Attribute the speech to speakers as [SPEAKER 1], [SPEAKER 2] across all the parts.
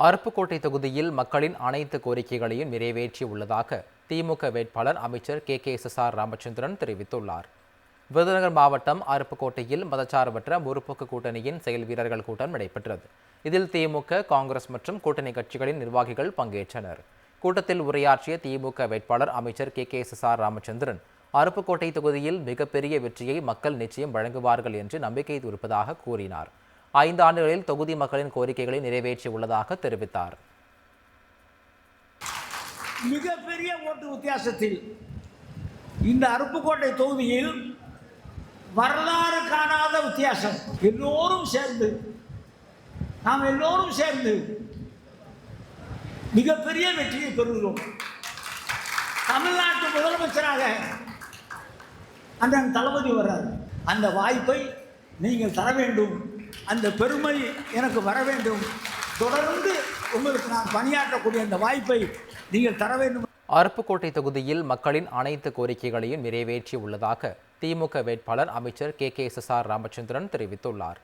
[SPEAKER 1] அருப்புக்கோட்டை தொகுதியில் மக்களின் அனைத்து கோரிக்கைகளையும் நிறைவேற்றி உள்ளதாக திமுக வேட்பாளர் அமைச்சர் கே.எஸ்.ஆர். ராமச்சந்திரன் தெரிவித்துள்ளார். விருதுநகர் மாவட்டம் அருப்புக்கோட்டையில் மதச்சார்பற்ற முற்போக்கு கூட்டணியின் செயல் வீரர்கள் கூட்டம் நடைபெற்றது. இதில் திமுக, காங்கிரஸ் மற்றும் கூட்டணி கட்சிகளின் நிர்வாகிகள் பங்கேற்றனர். கூட்டத்தில் உரையாற்றிய திமுக வேட்பாளர் அமைச்சர் கே.எஸ்.ஆர். ராமச்சந்திரன், அருப்புக்கோட்டை தொகுதியில் மிகப்பெரிய வெற்றியை மக்கள் நிச்சயம் வழங்குவார்கள் என்று நம்பிக்கை இருப்பதாக கூறினார். 5 ஆண்டுகளில் தொகுதி மக்களின் கோரிக்கைகளை நிறைவேற்றி உள்ளதாக தெரிவித்தார்.
[SPEAKER 2] மிகப்பெரிய ஓட்டு வித்தியாசத்தில் இந்த அருப்புக்கோட்டை தொகுதியில் வரலாறு காணாத வித்தியாசம். நாம் எல்லோரும் சேர்ந்து மிகப்பெரிய வெற்றியை பெறுகிறோம். தமிழ்நாட்டு முதலமைச்சராக அண்ணன் தளபதி வர்றார். அந்த வாய்ப்பை நீங்கள் தர வேண்டும். அந்த பெருமை எனக்கு வர வேண்டும். தொடர்ந்து உங்களுக்கு நான் பணியாற்றக்கூடிய அந்த வாய்ப்பை நீங்கள் தர வேண்டும்.
[SPEAKER 1] அருப்புக்கோட்டை தொகுதியில் மக்களின் அனைத்து கோரிக்கைகளையும் நிறைவேற்றி உள்ளதாக திமுக வேட்பாளர் அமைச்சர் கே.எஸ்.ஆர். ராமச்சந்திரன் தெரிவித்துள்ளார்.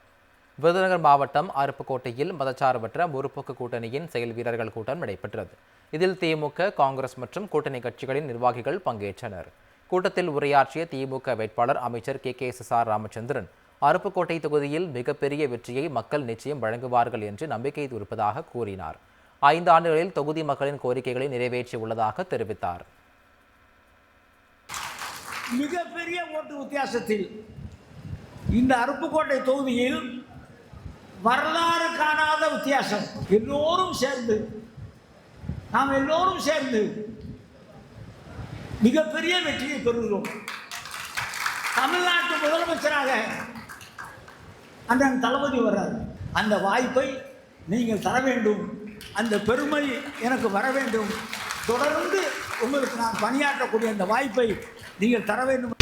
[SPEAKER 1] விருதுநகர் மாவட்டம் அருப்புக்கோட்டையில் மதச்சார்பற்ற முற்போக்கு கூட்டணியின் செயல் வீரர்கள் கூட்டம் நடைபெற்றது. இதில் திமுக, காங்கிரஸ் மற்றும் கூட்டணி கட்சிகளின் நிர்வாகிகள் பங்கேற்றனர். கூட்டத்தில் உரையாற்றிய திமுக வேட்பாளர் அமைச்சர் கே.எஸ்.ஆர். ராமச்சந்திரன், அருப்புக்கோட்டை தொகுதியில் மிகப்பெரிய வெற்றியை மக்கள் நிச்சயம் வழங்குவார்கள் என்று நம்பிக்கை இருப்பதாக கூறினார். 5 ஆண்டுகளில் தொகுதி மக்களின் கோரிக்கைகளை நிறைவேற்றி உள்ளதாக தெரிவித்தார்.
[SPEAKER 2] மிகப்பெரிய ஓட்டு வித்தியாசத்தில் இந்த அருப்புக்கோட்டை தொகுதியில் வரலாறு காணாத வித்தியாசம். நாம் எல்லோரும் சேர்ந்து மிகப்பெரிய வெற்றியை பெறுகிறோம். தமிழ்நாட்டு முதலமைச்சராக அண்ணன் தளபதி வர்றார். அந்த வாய்ப்பை நீங்கள் தர வேண்டும். அந்த பெருமை எனக்கு வர வேண்டும். தொடர்ந்து உங்களுக்கு நான் பணியாற்றக்கூடிய அந்த வாய்ப்பை நீங்கள் தர வேண்டும்.